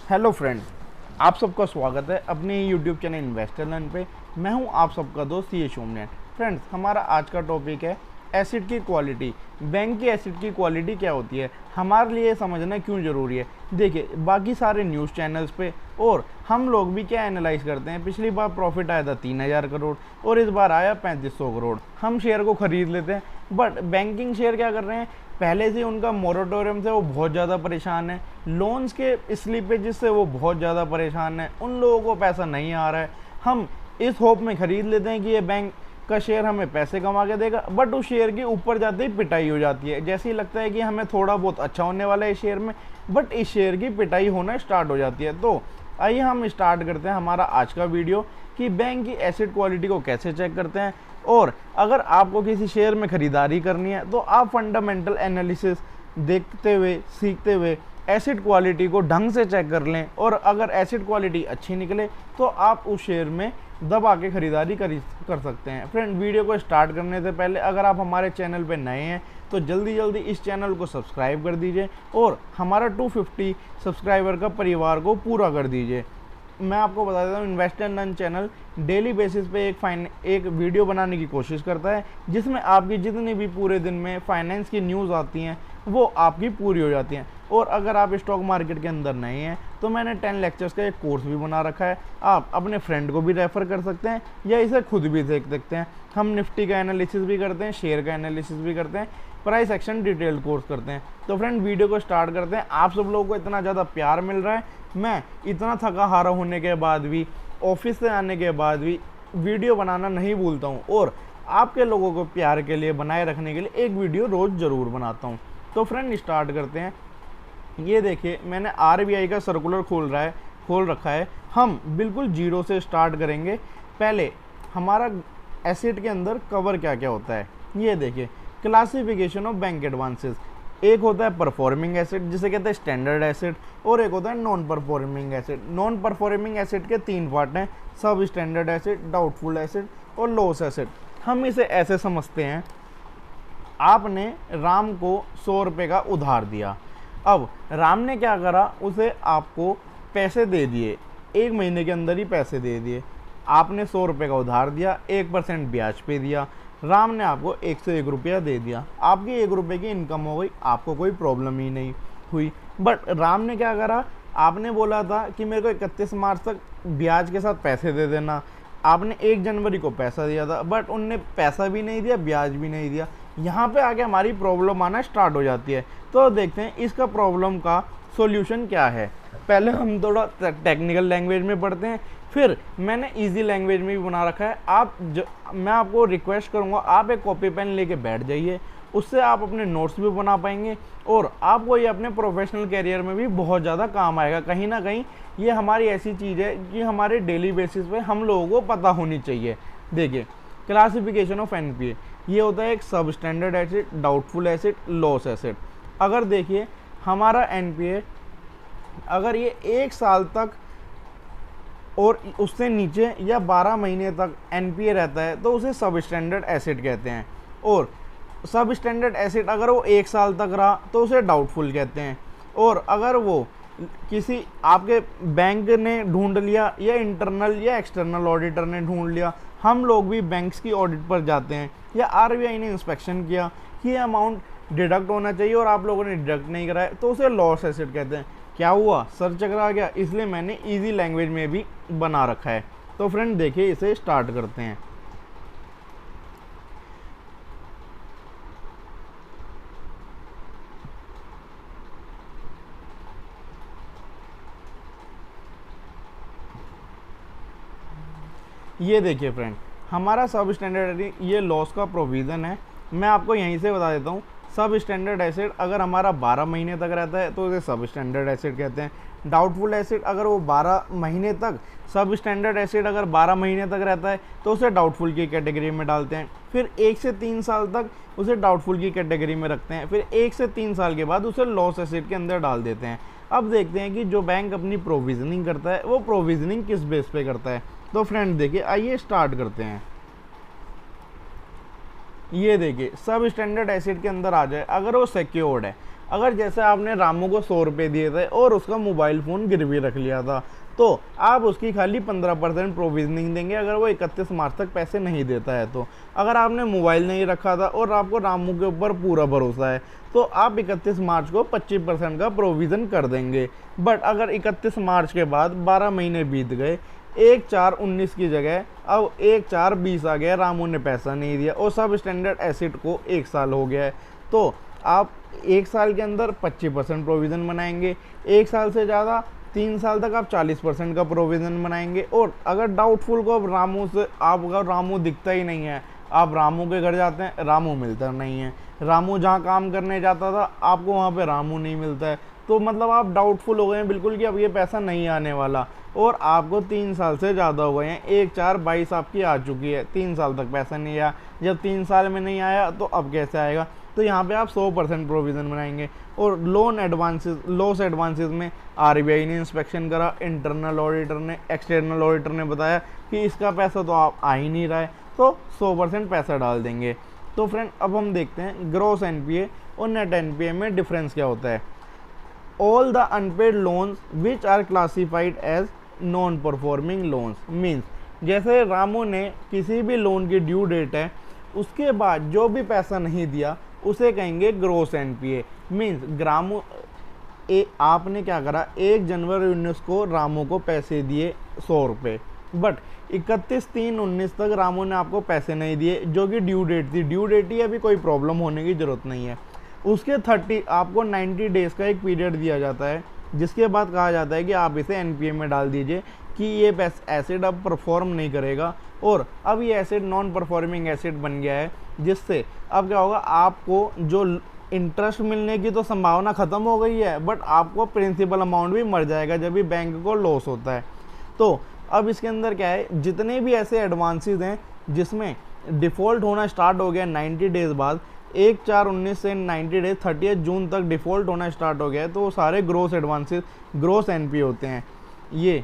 Hello friends, आप सबका स्वागत है अपने यूट्यूब चैनल इन्वेस्टर लर्न पे। मैं हूं आप सबका दोस्त ये सोमनाथ। फ्रेंड्स, हमारा आज का टॉपिक है एसिड की क्वालिटी। बैंक की एसिड की क्वालिटी क्या होती है, हमारे लिए समझना क्यों ज़रूरी है। देखिए, बाकी सारे न्यूज़ चैनल्स पे और हम लोग भी क्या एनालाइज करते हैं। पिछली बार प्रॉफिट आया था 3000 करोड़ और इस बार आया 3500 करोड़। हम शेयर को ख़रीद लेते हैं, बट बैंकिंग शेयर क्या कर रहे हैं, पहले से उनका मोरेटोरियम से वो बहुत ज़्यादा परेशान है, लोन्स के स्लीपेजेस से वो बहुत ज़्यादा परेशान है, उन लोगों को पैसा नहीं आ रहा है। हम इस होप में ख़रीद लेते हैं कि ये बैंक का शेयर हमें पैसे कमा के देगा, बट उस शेयर के ऊपर जाते ही पिटाई हो जाती है। जैसे ही लगता है कि हमें थोड़ा बहुत अच्छा होने वाला है इस शेयर में, बट इस शेयर की पिटाई होना स्टार्ट हो जाती है। तो आइए हम स्टार्ट करते हैं हमारा आज का वीडियो कि बैंक की एसिड क्वालिटी को कैसे चेक करते हैं। और अगर आपको किसी शेयर में ख़रीदारी करनी है तो आप फंडामेंटल एनालिसिस देखते हुए, सीखते हुए एसिड क्वालिटी को ढंग से चेक कर लें, और अगर एसिड क्वालिटी अच्छी निकले तो आप उस शेयर में दबा के ख़रीदारी कर सकते हैं। फ्रेंड, वीडियो को स्टार्ट करने से पहले अगर आप हमारे चैनल पर नए हैं तो जल्दी इस चैनल को सब्सक्राइब कर दीजिए और हमारा 250 सब्सक्राइबर का परिवार को पूरा कर दीजिए। मैं आपको बता देता हूँ, investor learn channel daily basis पे एक वीडियो बनाने की कोशिश करता है जिसमें आपकी जितनी भी पूरे दिन में फाइनेंस की न्यूज़ आती हैं वो आपकी पूरी हो जाती हैं। और अगर आप स्टॉक मार्केट के अंदर नहीं हैं तो मैंने 10 लेक्चर्स का एक कोर्स भी बना रखा है, आप अपने फ्रेंड को भी रेफ़र कर सकते हैं या इसे खुद भी देख सकते हैं। हम निफ्टी का एनालिसिस भी करते हैं, शेयर का एनालिसिस भी करते हैं, प्राइस एक्शन डिटेल्ड कोर्स करते हैं। तो फ्रेंड, वीडियो को स्टार्ट करते हैं। आप सब लोगों को इतना ज़्यादा प्यार मिल रहा है, मैं इतना थका हारा होने के बाद भी, ऑफिस से आने के बाद भी वीडियो बनाना नहीं भूलता हूँ, और आपके लोगों को प्यार के लिए बनाए रखने के लिए एक वीडियो रोज़ ज़रूर बनाता हूँ। तो फ्रेंड, स्टार्ट करते हैं। ये देखिए, मैंने RBI का सर्कुलर खोल रखा है। हम बिल्कुल जीरो से स्टार्ट करेंगे। पहले हमारा एसेट के अंदर कवर क्या क्या होता है, ये देखिए। क्लासिफिकेशन ऑफ बैंक एडवांसेस, एक होता है परफॉर्मिंग एसेट जिसे कहते हैं स्टैंडर्ड एसेट, और एक होता है non performing asset. Non performing asset के 3 पार्ट हैं, सब स्टैंडर्ड एसेट, डाउटफुल एसेट और लॉस एसेट। हम इसे ऐसे समझते हैं, आपने राम को 100 रुपये का उधार दिया। अब राम ने क्या करा, उसे आपको पैसे दे दिए, 1 महीने के अंदर ही पैसे दे दिए। आपने 100 रुपये का उधार दिया, 1% ब्याज पे दिया, राम ने आपको 101 रुपया दे दिया। आपकी 1 रुपये की इनकम हो गई, आपको कोई प्रॉब्लम ही नहीं हुई। बट राम ने क्या करा, आपने बोला था कि मेरे को 31 मार्च तक ब्याज के साथ पैसे दे देना। आपने 1 जनवरी को पैसा दिया था, बट उनने पैसा भी नहीं दिया, ब्याज भी नहीं दिया। यहाँ पे आके हमारी प्रॉब्लम आना स्टार्ट हो जाती है। तो देखते हैं इसका प्रॉब्लम का सॉल्यूशन क्या है। पहले हम थोड़ा टेक्निकल लैंग्वेज में पढ़ते हैं, फिर मैंने इजी लैंग्वेज में भी बना रखा है। मैं आपको रिक्वेस्ट करूँगा, आप एक कॉपी पेन लेके बैठ जाइए, उससे आप अपने नोट्स भी बना पाएंगे और आपको ये अपने प्रोफेशनल कैरियर में भी बहुत ज़्यादा काम आएगा। कहीं ना कहीं ये हमारी ऐसी चीज़ है कि हमारे डेली बेसिस पे हम लोगों को पता होनी चाहिए। देखिए, क्लासिफिकेशन ऑफ NPA, ये होता है एक सब standard asset, doubtful asset, loss asset. अगर देखिए हमारा NPA अगर ये 1 साल तक और उससे नीचे या 12 महीने तक NPA रहता है तो उसे सब स्टैंडर्ड एसेट कहते हैं। और सब स्टैंडर्ड एसेट अगर वो 1 साल तक रहा तो उसे डाउटफुल कहते हैं। और अगर वो किसी आपके बैंक ने ढूंढ लिया या इंटरनल या एक्सटर्नल ऑडिटर ने ढूंढ लिया, हम लोग भी बैंक्स की ऑडिट पर जाते हैं, या RBI ने इंस्पेक्शन किया कि ये अमाउंट डिडक्ट होना चाहिए और आप लोगों ने डिडक्ट नहीं कराया, तो उसे लॉस एसेट कहते हैं। क्या हुआ, सर चकरा गया, इसलिए मैंने इजी लैंग्वेज में भी बना रखा है। तो फ्रेंड देखिए, इसे स्टार्ट करते हैं। ये देखिए फ्रेंड, हमारा सब स्टैंडर्ड, ये लॉस का प्रोविज़न है। मैं आपको यहीं से बता देता हूँ, सब स्टैंडर्ड एसेट अगर हमारा 12 महीने तक रहता है तो उसे सब स्टैंडर्ड एसेट कहते हैं। डाउटफुल एसेट अगर वो 12 महीने तक, सब स्टैंडर्ड एसेट अगर 12 महीने तक रहता है तो उसे डाउटफुल की कैटेगरी में डालते हैं। फिर 1 से 3 साल तक उसे डाउटफुल की कैटेगरी में रखते हैं। फिर 1 से 3 साल के बाद उसे लॉस एसेट के अंदर डाल देते हैं। अब देखते हैं कि जो बैंक अपनी प्रोविजनिंग करता है वो प्रोविजनिंग किस बेस पे करता है। तो फ्रेंड देखिए, आइए स्टार्ट करते हैं। ये देखिए, सब स्टैंडर्ड एसेट के अंदर आ जाए, अगर वो सिक्योर्ड है, अगर जैसे आपने रामू को 100 रुपये दिए थे और उसका मोबाइल फ़ोन गिरवी रख लिया था, तो आप उसकी खाली 15% प्रोविजनिंग देंगे अगर वो 31 मार्च तक पैसे नहीं देता है। तो अगर आपने मोबाइल नहीं रखा था और आपको रामू के ऊपर पूरा भरोसा है, तो आप 31 मार्च को 25% का प्रोविज़न कर देंगे। बट अगर 31 मार्च के बाद 12 महीने बीत गए, 1/4/19 की जगह अब 1/4/20 आ गया, रामू ने पैसा नहीं दिया और सब स्टैंडर्ड एसिड को 1 साल हो गया है, तो आप 1 साल के अंदर 25% प्रोविज़न बनाएंगे। 1 साल से ज़्यादा 3 साल तक आप 40% का प्रोविज़न बनाएंगे। और अगर डाउटफुल को अब रामू से आपका रामू दिखता ही नहीं है, आप रामू के घर जाते हैं, रामू मिलता नहीं है, रामू जहाँ काम करने जाता था आपको वहाँ पे रामू नहीं मिलता है, तो मतलब आप डाउटफुल हो गए हैं बिल्कुल कि अब ये पैसा नहीं आने वाला और आपको 3 साल से ज़्यादा हो गए हैं। 1/4/22 आपकी आ चुकी है, 3 साल तक पैसा नहीं आया, जब 3 साल में नहीं आया तो अब कैसे आएगा। तो यहाँ पे आप 100% प्रोविज़न बनाएंगे। और लोन एडवांसेस, लॉस एडवांसेस में आरबीआई ने इंस्पेक्शन करा, इंटरनल ऑडिटर ने, एक्सटर्नल ऑडिटर ने बताया कि इसका पैसा तो आप आ ही नहीं रहा है, तो 100% पैसा डाल देंगे। तो फ्रेंड अब हम देखते हैं ग्रॉस एनपीए और नेट एनपीए में डिफरेंस क्या होता है। All the unpaid loans which are classified as non performing loans means, जैसे रामू ने किसी भी लोन की ड्यू डेट है उसके बाद जो भी पैसा नहीं दिया उसे कहेंगे ग्रॉस एनपीए। मीन्स रामू आपने क्या करा, 1 जनवरी 19 को रामू को पैसे दिए 100 रुपये, बट 31/3/19 तक रामू ने आपको पैसे नहीं दिए, जो कि ड्यू डेट थी। ड्यू डेट ही अभी कोई प्रॉब्लम होने की ज़रूरत नहीं है। उसके 30 आपको 90 डेज़ का एक पीरियड दिया जाता है, जिसके बाद कहा जाता है कि आप इसे एनपीए में डाल दीजिए कि ये एसिड अब परफॉर्म नहीं करेगा और अब ये एसिड नॉन परफॉर्मिंग एसिड बन गया है, जिससे अब क्या होगा, आपको जो इंटरेस्ट मिलने की तो संभावना ख़त्म हो गई है, बट आपको प्रिंसिपल अमाउंट भी मर जाएगा जब भी बैंक को लॉस होता है। तो अब इसके अंदर क्या है, जितने भी ऐसे एडवांसेस हैं जिसमें डिफ़ॉल्ट होना स्टार्ट हो गया 90 डेज़ बाद, 1/4/19 से 90 डेज 30 जून तक डिफ़ॉल्ट होना स्टार्ट हो गया है, तो वो सारे ग्रॉस एडवांसेस ग्रॉस एनपीए होते हैं। ये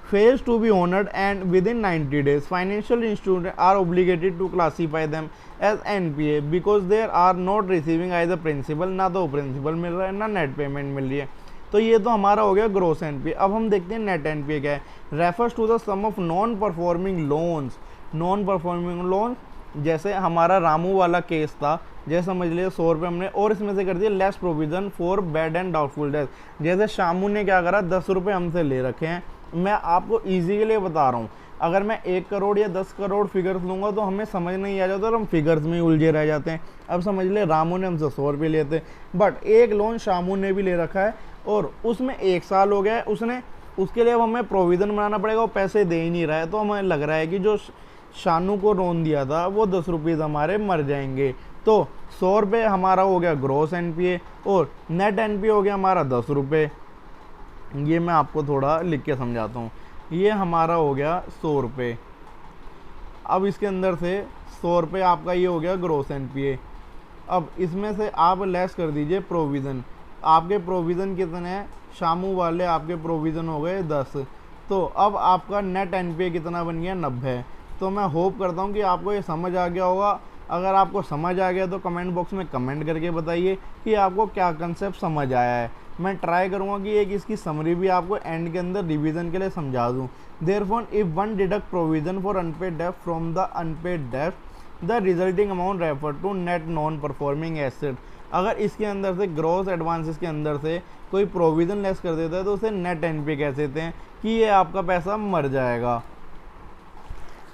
fails to be honored and within 90 days financial institutions are obligated to classify them as NPA because they are not receiving either principal, ना तो प्रिंसिपल मिल रहा है ना नेट पेमेंट मिल रही है। तो ये तो हमारा हो गया ग्रॉस एनपीए। अब हम देखते हैं नेट एनपीए क्या है। Refers to the sum of non performing loans. Non performing loan जैसे हमारा रामू वाला केस था, जैसे समझ लिया 100 रुपये हमने और इसमें से कर दिया less provision for bad and doubtful debt. जैसे शामू ने क्या करा, 10 रुपये हमसे ले रखे हैं। मैं आपको इजी के लिए बता रहा हूँ, अगर मैं 1 करोड़ या 10 करोड़ फिगर्स लूँगा तो हमें समझ नहीं आ जाता और हम फिगर्स में उलझे रह जाते हैं। अब समझ ले रामू ने हमसे 100 रुपये लिए थे, बट एक लोन शामू ने भी ले रखा है और उसमें 1 साल हो गया है, उसने उसके लिए अब हमें प्रोविज़न बनाना पड़ेगा, वो पैसे दे ही नहीं रहा है। तो हमें लग रहा है कि जो शानू को लोन दिया था वो 10 रुपीज़ हमारे मर जाएंगे। तो 100 रुपये हमारा हो गया ग्रॉस एनपीए और नेट एनपीए हो गया हमारा 10 रुपये। ये मैं आपको थोड़ा लिख के समझाता हूँ। ये हमारा हो गया 100 रुपये। अब इसके अंदर से 100 रुपये आपका ये हो गया ग्रॉस एनपीए। अब इसमें से आप लेस कर दीजिए प्रोविज़न। आपके प्रोविज़न कितने हैं, शामू वाले आपके प्रोविज़न हो गए 10। तो अब आपका नेट एनपीए कितना बन गया, 90। तो मैं होप करता हूँ कि आपको ये समझ आ गया होगा। अगर आपको समझ आ गया तो कमेंट बॉक्स में कमेंट करके बताइए कि आपको क्या कंसेप्ट समझ आया है। मैं ट्राई करूँगा कि एक इसकी समरी भी आपको एंड के अंदर रिवीजन के लिए समझा दूँ। Therefore if one deduct provision for unpaid डेब्ट फ्रॉम द अनपेड डेब्ट the resulting amount refer to net non performing asset. अगर इसके अंदर से ग्रॉस एडवांसेस के अंदर से कोई प्रोविज़न लेस कर देता है तो उसे नेट एनपीए कह देते हैं कि ये आपका पैसा मर जाएगा।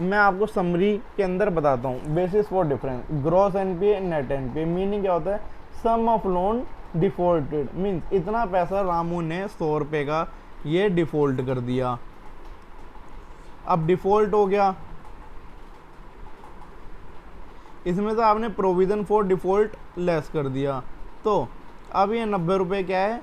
मैं आपको समरी के अंदर बताता हूँ basis for difference gross NPA net NPA. Meaning क्या होता है, सम ऑफ लोन डिफॉल्टेड मीन्स इतना पैसा रामू ने 100 रुपये का ये डिफॉल्ट कर दिया। अब डिफॉल्ट हो गया, इसमें से आपने प्रोविज़न फॉर डिफॉल्ट लेस कर दिया। तो अब ये 90 रुपये क्या है,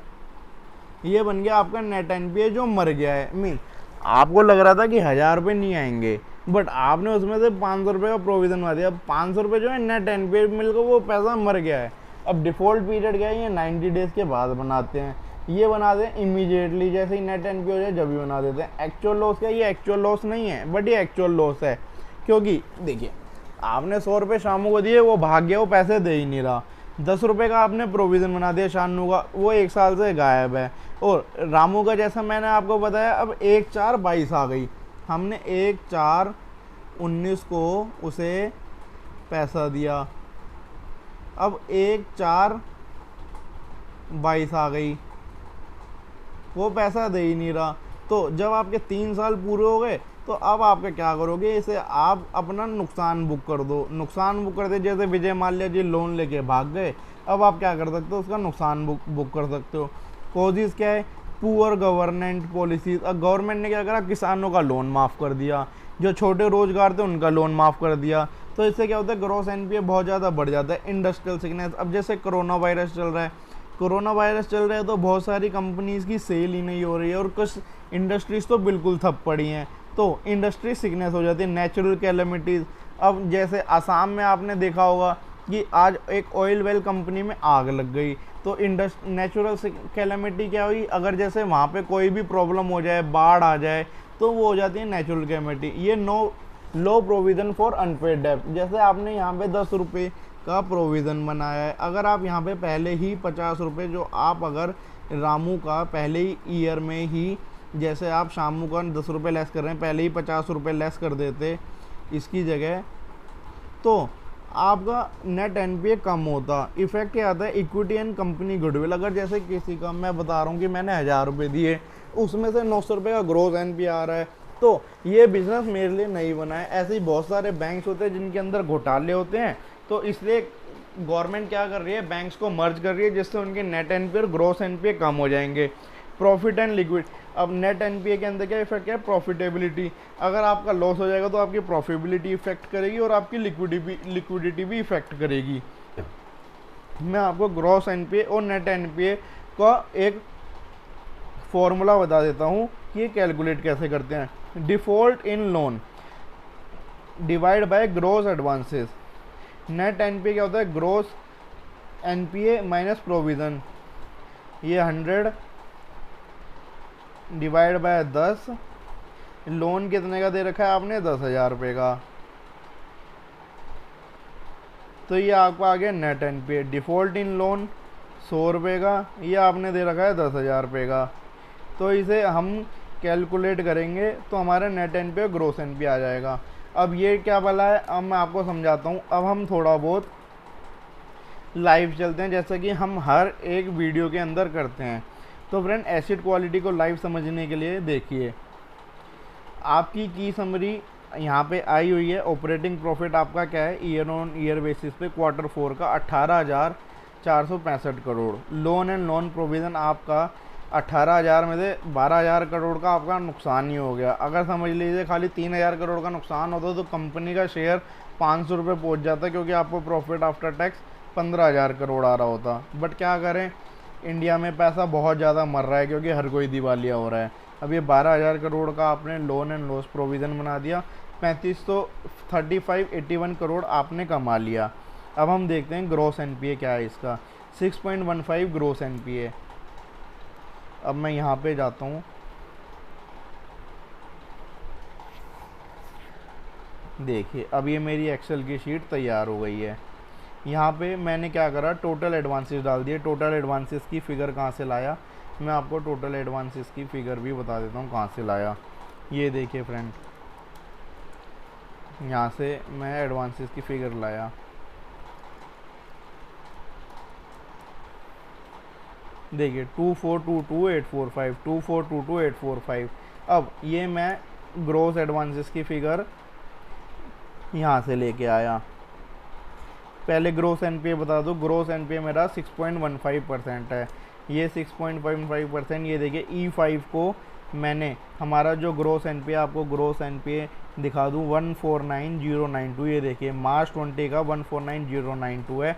ये बन गया आपका नेट एनपीए जो मर गया है। मीन आपको लग रहा था कि 1000 रुपये नहीं आएंगे, बट आपने उसमें से 500 रुपये का प्रोविज़न बना दिया। 500 रुपये जो है नेट एनपीए मिलकर वो पैसा मर गया है। अब डिफ़ॉल्ट पीरियड क्या है, ये 90 डेज़ के बाद बनाते हैं। ये बना दें इमीडिएटली, जैसे ही नेट एनपीए हो जाए जब भी बना देते हैं। एक्चुअल लॉस क्या, ये एक्चुअल लॉस नहीं है बट ये एक्चुअल लॉस है, क्योंकि देखिए आपने 100 रुपये शामू को दिए, वो भाग गया, वो पैसे दे ही नहीं रहा। 10 रुपये का आपने प्रोविज़न बना दिया शानू का, वो 1 साल से गायब है। और रामू का जैसा मैंने आपको बताया, अब 1/4/22 आ गई, हमने 1/4/19 को उसे पैसा दिया, अब 1/4/22 आ गई, वो पैसा दे ही नहीं रहा। तो जब आपके 3 साल पूरे हो गए तो अब आपका क्या करोगे, इसे आप अपना नुकसान बुक कर दो। नुकसान बुक करते, जैसे विजय माल्या जी लोन लेके भाग गए, अब आप क्या कर सकते हो, उसका नुकसान बुक कर सकते हो। कॉजेज़ क्या है, पुअर गवर्नेंट पॉलिसीज। अब गवर्नमेंट ने क्या करा, किसानों का लोन माफ़ कर दिया, जो छोटे रोजगार थे उनका लोन माफ़ कर दिया। तो इससे क्या होता है, ग्रॉस एनपीए बहुत ज़्यादा बढ़ जाता है। इंडस्ट्रियल सिकनेस, अब जैसे कोरोना वायरस चल रहा है, तो बहुत सारी कंपनीज़ की सेल ही नहीं हो रही है, और कुछ इंडस्ट्रीज़ तो बिल्कुल ठप पड़ी हैं, तो इंडस्ट्री सिकनेस हो जाती है। नेचुरल कैलेमिटीज़, अब जैसे असम में आपने देखा होगा कि आज एक ऑयल वेल कंपनी में आग लग गई, तो नेचुरल कैलेमिटी क्या हुई, अगर जैसे वहाँ पे कोई भी प्रॉब्लम हो जाए, बाढ़ आ जाए, तो वो हो जाती है नेचुरल कैलेमिटी। ये लो प्रोविज़न फॉर अनपेड डेब्ट, जैसे आपने यहाँ पे 10 रुपये का प्रोविज़न बनाया है, अगर आप यहाँ पे पहले ही 50 रुपये, जो आप अगर रामू का पहले ही ईयर में ही, जैसे आप शामू का 10 रुपये लेस कर रहे हैं, पहले ही 50 रुपये लेस कर देते इसकी जगह, तो आपका नेट एनपीए कम होता। इफेक्ट क्या आता है, इक्विटी एंड कंपनी गुडविल। अगर जैसे किसी का, मैं बता रहा हूँ कि मैंने 1000 रुपये दिए, उसमें से 900 रुपये का ग्रोस एनपीए आ रहा है, तो ये बिज़नेस मेरे लिए नहीं बना है। ऐसे ही बहुत सारे बैंक्स होते हैं जिनके अंदर घोटाले होते हैं, तो इसलिए गवर्नमेंट क्या कर रही है, बैंक्स को मर्ज कर रही है, जिससे उनके नेट एनपीए और ग्रोस एनपीए कम हो जाएंगे। प्रॉफिट एंड लिक्विड, अब नेट एनपीए के अंदर क्या इफेक्ट है, प्रॉफिटेबिलिटी। अगर आपका लॉस हो जाएगा तो आपकी प्रॉफिटेबिलिटी इफेक्ट करेगी और आपकी लिक्विडिटी भी इफेक्ट करेगी। मैं आपको ग्रॉस एनपीए और नेट एनपीए का एक फॉर्मूला बता देता हूँ कि ये कैलकुलेट कैसे करते हैं। Default in loan divide by gross advances. Net NPA क्या होता है, ग्रॉस एनपीए माइनस प्रोविज़न, ये 100 डिवाइड बाय 10। लोन कितने का दे रखा है आपने, 10,000 रुपये का, तो ये आपको आ गया नेट एनपीए। डिफ़ॉल्ट इन लोन 100 रुपये का, ये आपने दे रखा है 10,000 रुपये का, तो इसे हम कैलकुलेट करेंगे तो हमारा नेट एनपीए और ग्रोस एनपीए आ जाएगा। अब ये क्या भला है, अब मैं आपको समझाता हूँ। अब हम थोड़ा बहुत लाइव चलते हैं, जैसा कि हम हर एक वीडियो के अंदर करते हैं। तो फ्रेंड, एसिड क्वालिटी को लाइव समझने के लिए देखिए, आपकी की समरी यहाँ पे आई हुई है। ऑपरेटिंग प्रॉफिट आपका क्या है, ईयर ऑन ईयर बेसिस पे Q4 का 18,465 crore. Loan and loan provision आपका 18,000 में से 12,000 करोड़ का आपका नुकसान ही हो गया। अगर समझ लीजिए खाली 3,000 करोड़ का नुकसान होता तो कंपनी का शेयर 500 रुपये पहुँच जाता, क्योंकि आपको प्रॉफिट आफ्टर टैक्स 15,000 करोड़ आ रहा होता। बट क्या करें, इंडिया में पैसा बहुत ज़्यादा मर रहा है, क्योंकि हर कोई दिवालिया हो रहा है। अब ये 12,000 करोड़ का आपने लोन एंड लॉस प्रोविज़न बना दिया, 3581 करोड़ आपने कमा लिया। अब हम देखते हैं ग्रोस एनपीए क्या है इसका, 6.15 ग्रोस एनपीए। अब मैं यहाँ पे जाता हूँ, देखिए अब ये मेरी एक्सेल की शीट तैयार हो गई है। यहाँ पे मैंने क्या करा, टोटल एडवांसेस डाल दिए। टोटल एडवांसेस की फ़िगर कहाँ से लाया, मैं आपको टोटल एडवांसेस की फ़िगर भी बता देता हूँ कहाँ से लाया। ये देखिए फ्रेंड, यहाँ से मैं एडवांसेस की फ़िगर लाया। देखिए 2422,845, 2422,845। अब ये मैं ग्रोस एडवांसेस की फ़िगर यहाँ से लेके आया। पहले ग्रोस एनपीए बता दो, ग्रोस एनपीए मेरा 6.15% है, ये 6.15%। ये देखिए E5 को मैंने, हमारा जो ग्रोस एनपीए, आपको ग्रोस एनपीए दिखा दूँ 149,092। ये देखिए मार्च 20 का 149,092 है।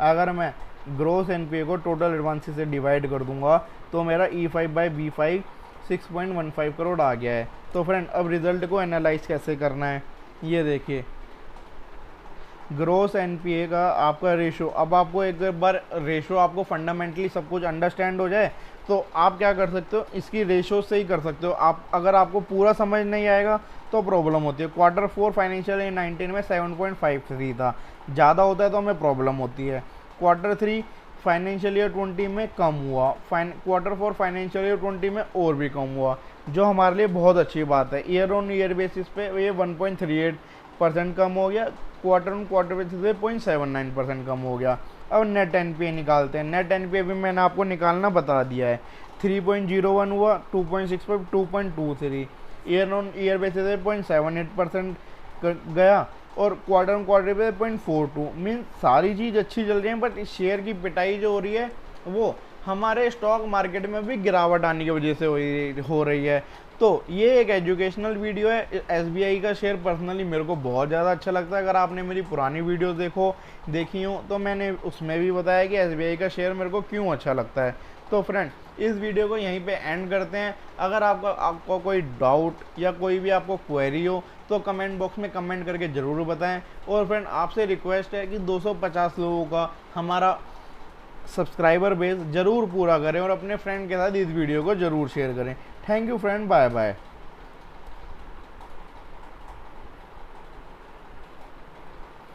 अगर मैं ग्रोस एनपीए को टोटल एडवांसेस से डिवाइड कर दूंगा तो मेरा E5/B5 6.15 करोड़ आ गया है। तो फ्रेंड, अब रिज़ल्ट को एनालाइज कैसे करना है, ये देखिए ग्रोस एनपीए का आपका रेशो। अब आपको एक बार रेशो, आपको फंडामेंटली सब कुछ अंडरस्टैंड हो जाए तो आप क्या कर सकते हो, इसकी रेशो से ही कर सकते हो आप। अगर आपको पूरा समझ नहीं आएगा तो प्रॉब्लम होती है। Q4 फाइनेंशियल ईयर 19 में 7.53 था, ज़्यादा होता है तो हमें प्रॉब्लम होती है। क्वार्टर 3 फाइनेंशियल ईयर 20 में कम हुआ, क्वार्टर 4 फाइनेंशियल ईयर 20 में और भी कम हुआ, जो हमारे लिए बहुत अच्छी बात है। ईयर ऑन ईयर बेसिस पे ये 1.38% कम हो गया, क्वार्टर ऑन क्वार्टर बेसिस पे 0.79% कम हो गया। अब नेट एनपीए निकालते हैं। नेट एनपीए भी मैंने आपको निकालना बता दिया है। 3.01 हुआ, 2.65, 2.23, ईयर ऑन ईयर बेसिस पे 0.78% गया, और क्वार्टर ऑन क्वार्टर पे 0.42। मीन्स सारी चीज़ अच्छी चल रही है, बट इस शेयर की पिटाई जो हो रही है वो हमारे स्टॉक मार्केट में भी गिरावट आने की वजह से हो रही है। तो ये एक एजुकेशनल वीडियो है। एसबीआई का शेयर पर्सनली मेरे को बहुत ज़्यादा अच्छा लगता है। अगर आपने मेरी पुरानी वीडियो देखी हो तो मैंने उसमें भी बताया कि एसबीआई का शेयर मेरे को क्यों अच्छा लगता है। तो फ्रेंड, इस वीडियो को यहीं पे एंड करते हैं। अगर आपको कोई डाउट या कोई भी आपको क्वेरी हो तो कमेंट बॉक्स में कमेंट करके ज़रूर बताएं। और फ्रेंड, आपसे रिक्वेस्ट है कि 250 लोगों का हमारा सब्सक्राइबर बेस ज़रूर पूरा करें और अपने फ्रेंड के साथ इस वीडियो को ज़रूर शेयर करें। Thank you friend, bye bye.